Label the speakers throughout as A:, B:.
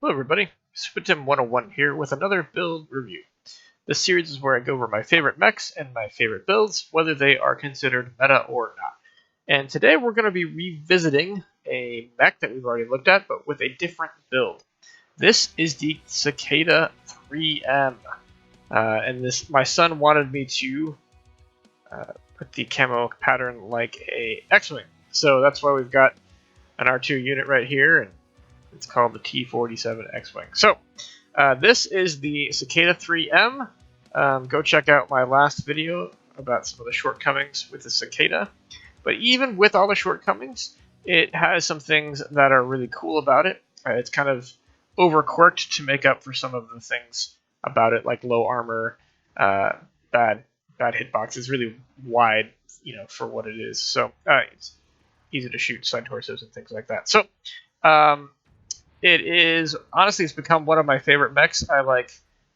A: Hello everybody, SuperTim101 here with another build review. This series is where I go over my favorite mechs and my favorite builds, whether they are considered meta or not. And today we're going to be revisiting a mech that we've already looked at, but with a different build. This is the Cicada 3M. My son wanted me to put the camo pattern like a X-Wing. So that's why we've got an R2 unit right here, and it's called the T-47 X-Wing. So, this is the Cicada 3M. Go check out my last video about some of the shortcomings with the Cicada. But even with all the shortcomings, it has some things that are really cool about it. It's kind of over-quirked to make up for some of the things about it, like low armor, bad hitbox. It's really wide, for what it is. So, it's easy to shoot side torsos and things like that. So, it's become one of my favorite mechs. I like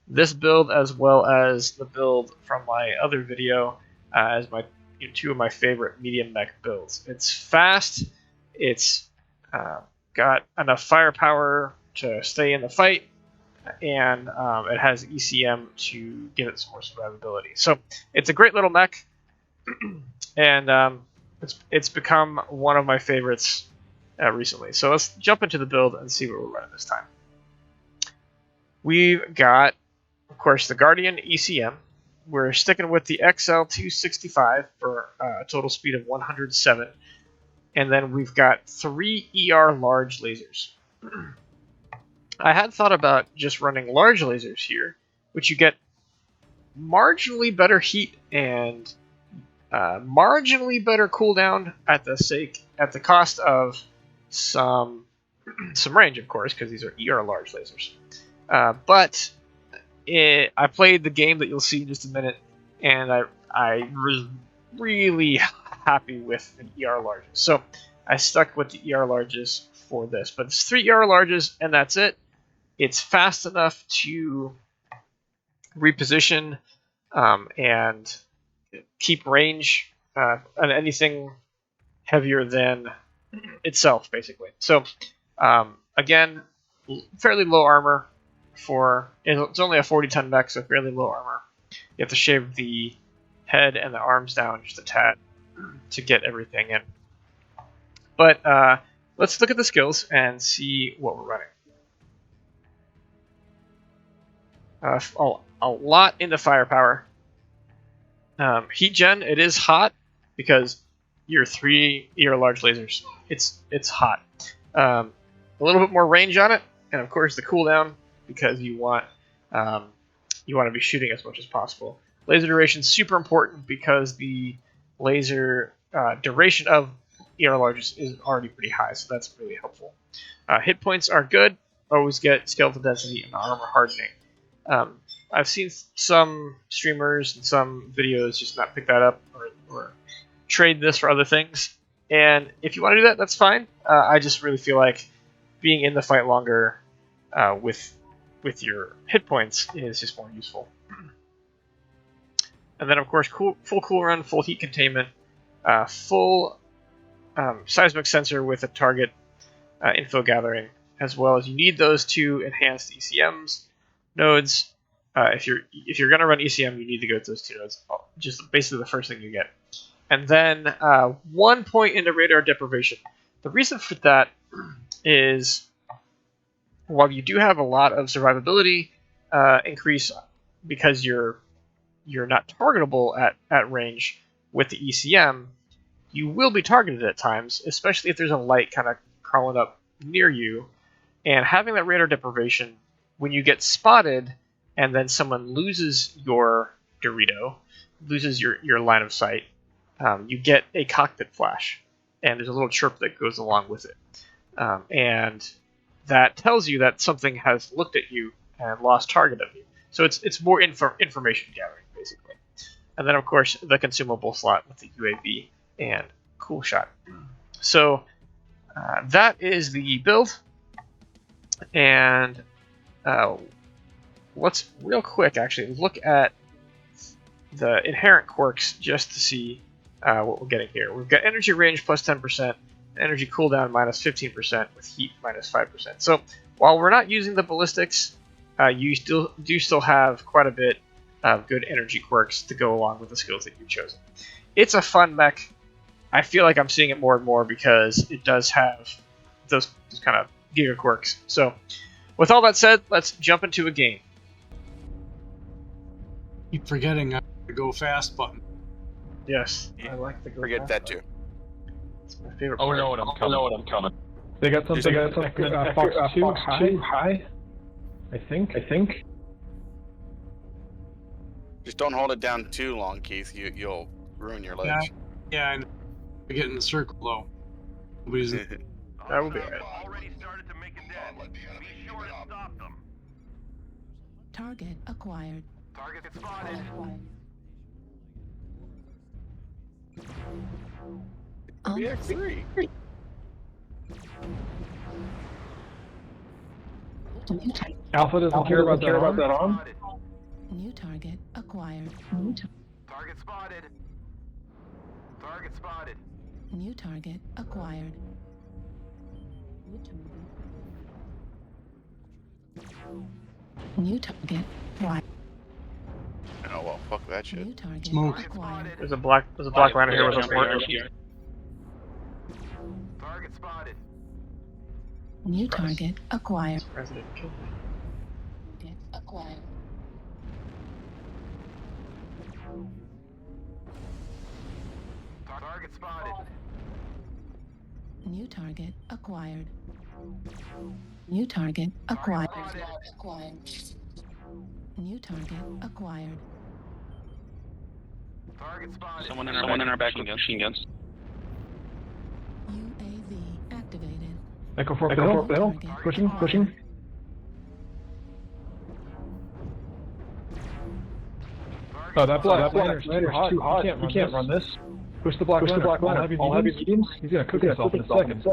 A: this build as well as the build from my other video as my two of my favorite medium mech builds. It's fast, it's got enough firepower to stay in the fight, and it has ECM to give it some more survivability. So it's a great little mech, and it's become one of my favorites recently. So let's jump into the build and see what we're running this time. We've got, of course, the Guardian ECM. We're sticking with the XL265 for a total speed of 107. And then we've got 3 ER large lasers. I had thought about just running large lasers here, which you get marginally better heat and marginally better cooldown at the cost of some range, of course, because these are ER large lasers. But I played the game that you'll see in just a minute, and I was really happy with an ER larges. So I stuck with the ER larges for this. But it's 3 ER larges, and that's it. It's fast enough to reposition and keep range on anything heavier than itself, basically. So, again, fairly low armor it's only a 40-ton mech, so fairly low armor. You have to shave the head and the arms down just a tad to get everything in. But let's look at the skills and see what we're running. A lot into firepower. Heat gen, it is hot because your 3 ER large lasers. It's hot. A little bit more range on it, and of course the cooldown, because you want to be shooting as much as possible. Laser duration is super important because the laser duration of ER larges is already pretty high, so that's really helpful. Hit points are good. Always get skeletal density and armor hardening. I've seen some streamers and some videos just not pick that up or trade this for other things. And if you want to do that, that's fine. I just really feel like being in the fight longer with your hit points is just more useful. And then, of course, full cool run, full heat containment, full seismic sensor with a target info gathering, as well as you need those 2 enhanced ECMs nodes. If you're going to run ECM, you need to go to those 2 nodes. Just basically the first thing you get. And then 1 point into radar deprivation. The reason for that is, while you do have a lot of survivability increase because you're not targetable at range with the ECM, you will be targeted at times, especially if there's a light kind of crawling up near you. And having that radar deprivation, when you get spotted and then someone loses your Dorito, loses your line of sight, you get a cockpit flash, and there's a little chirp that goes along with it. And that tells you that something has looked at you and lost target of you. So it's more information gathering, basically. And then, of course, the consumable slot with the UAV and cool shot. So that is the build. And let's real quick actually look at the inherent quirks just to see what we're getting here. We've got energy range plus 10%, energy cooldown minus 15%, with heat minus 5%. So While we're not using the ballistics, you still have quite a bit of good energy quirks to go along with the skills that you've chosen. It's a fun mech. I feel like I'm seeing it more and more because it does have those kind of giga quirks. So, with all that said, let's jump into a game.
B: Keep forgetting the go fast button.
A: Yes, I like the go
C: Forget
A: fast
C: that
A: button.
C: too.
A: It's my favorite
D: Oh
A: part.
D: no, I'm coming.
E: They got something Fox 2 high. I think.
C: Just don't hold it down too long, Keith. You'll ruin your legs.
B: Yeah, I know. We're getting the circle though. Nobody's
A: That will be alright.
F: Already started to make a dent. Be sure to stop them.
G: Target acquired.
F: Target spotted.
C: BX3.
E: Alpha doesn't care about that arm.
G: New target acquired.
F: Target spotted. Target spotted.
G: New target acquired. New target acquired.
C: Oh well, fuck that shit.
G: New target
B: Smoke.
G: acquired.
A: There's a black liner here with us.
F: Target spotted.
G: New target acquired.
A: President killed me.
G: Target acquired.
F: Target spotted.
G: New target acquired. New target acquired. New target acquired.
F: Target spotted.
D: Someone in our back with machine guns.
G: UAV activated.
E: Echo 4 Bill. Pushing. Oh, that black liner's too hot. You can't run this. Push the black liner. All heavy mediums. He's gonna cook himself in a second.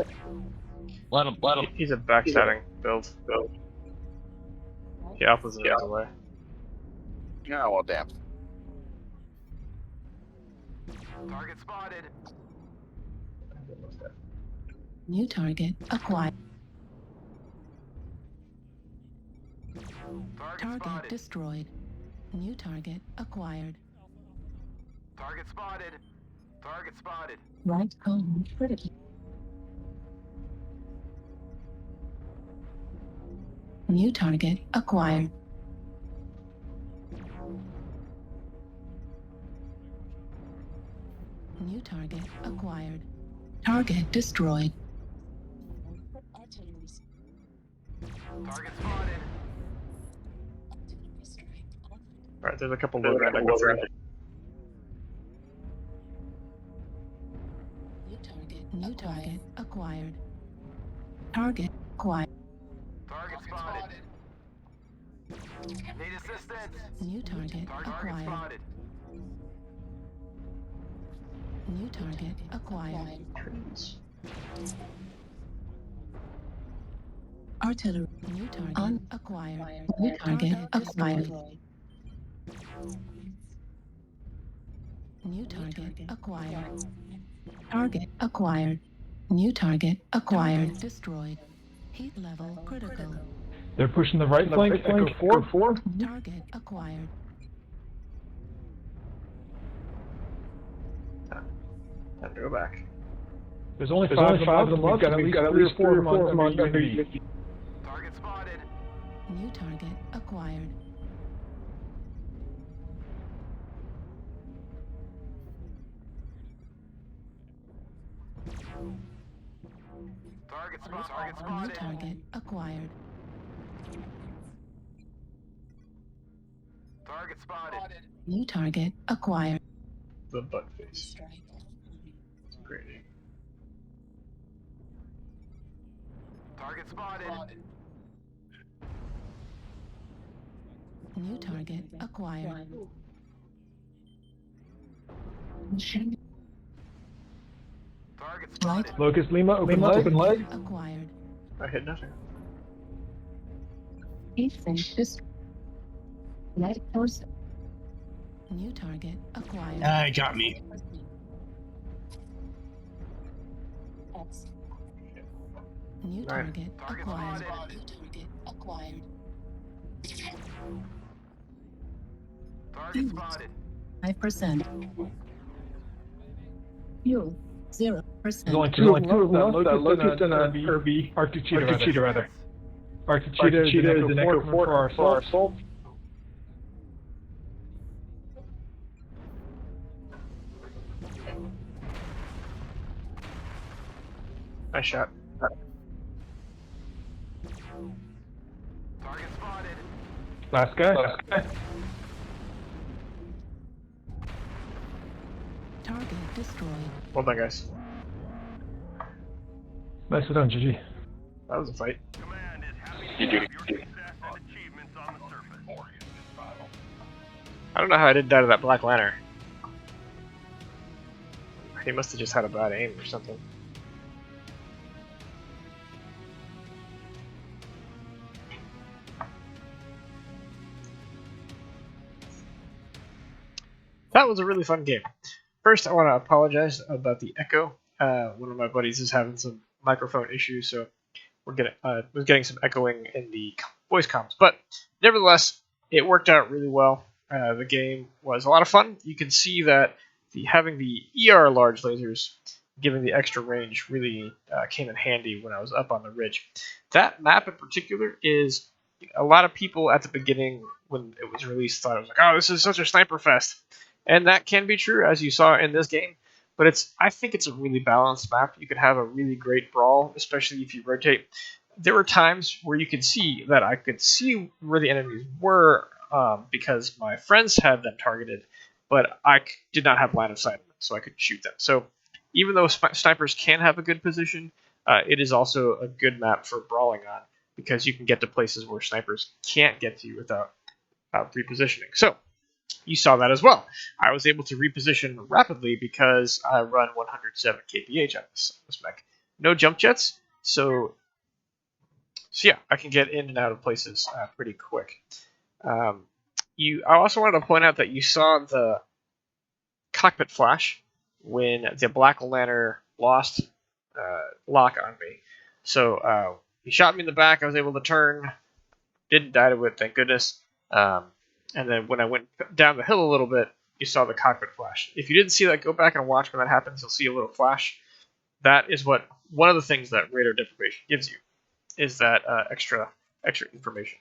D: Let him.
A: He's a backstabbing build. The Alpha's in his way.
C: Yeah, well, damn.
F: Target spotted.
G: New target acquired. Target
F: spotted.
G: destroyed. New target acquired.
F: Target spotted. Target spotted.
G: Right cone critical. New target acquired. New target acquired. Target destroyed.
F: Target spotted.
A: Alright, there's a couple low ground I go through.
G: New target acquired. Target acquired.
F: Target spotted. Need assistance.
G: New target
F: Target
G: acquired.
F: spotted.
G: New target acquired. Artillery. New target acquired. New target acquired. New target acquired. Target acquired. New target acquired. Destroyed. Heat level critical.
E: They're pushing the right flank. Echo 4.
G: Target acquired.
A: Time to go back.
E: There's only 5 of them left. We've got at least 3 or 4 of them on UAV.
F: Target spotted.
G: New target acquired.
F: Target
G: New
F: spotted.
G: target acquired.
F: Target spotted.
G: New target acquired.
A: The butt face. Great name.
F: Target spotted.
G: New target acquired.
F: Target
G: Right
F: spotted.
E: Locust Lima, open leg.
G: acquired.
A: I hit nothing.
G: New target acquired.
B: Ah, it got me.
G: New
A: Right.
G: target
F: Target
G: acquired.
F: spotted. Target spotted.
G: 5%. Fuel, 0%.
E: There's only two of them left, that Locust and a Herbie. Arctic Cheetah, rather. Arctic Cheetah is an Echo 4 for our assault.
A: Nice shot.
F: Target spotted.
E: Last guy.
G: Target destroyed.
A: Well done, guys.
E: Nicely done, GG.
A: That was a fight.
F: Command is happy to
D: You do.
F: have your success and achievements on the surface.
A: I don't know how I didn't die to that Black Lantern. He must have just had a bad aim or something. That was a really fun game. First, I want to apologize about the echo. One of my buddies is having some microphone issues, so we're getting some echoing in the voice comms. But nevertheless, it worked out really well. The game was a lot of fun. You can see that having the ER large lasers, giving the extra range, really came in handy when I was up on the ridge. That map in particular is a lot of people at the beginning when it was released thought it was like, oh, this is such a sniper fest. And that can be true, as you saw in this game. But I think it's a really balanced map. You can have a really great brawl, especially if you rotate. There were times where you could see that I could see where the enemies were because my friends had them targeted, but I did not have line of sight, so I couldn't shoot them. So even though snipers can have a good position, it is also a good map for brawling on because you can get to places where snipers can't get to you without repositioning. So you saw that as well. I was able to reposition rapidly because I run 107 kph on this mech. No jump jets, so yeah, I can get in and out of places pretty quick. I also wanted to point out that you saw the cockpit flash when the Black Lantern lost lock on me. So he shot me in the back. I was able to turn. Didn't die to it, thank goodness. And then when I went down the hill a little bit, you saw the cockpit flash. If you didn't see that, go back and watch when that happens. You'll see a little flash. That is one of the things that radar deprivation gives you, is that extra information.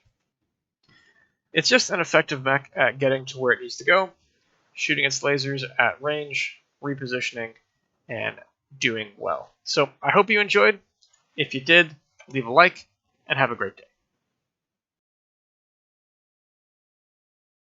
A: It's just an effective mech at getting to where it needs to go, shooting its lasers at range, repositioning, and doing well. So I hope you enjoyed. If you did, leave a like, and have a great day.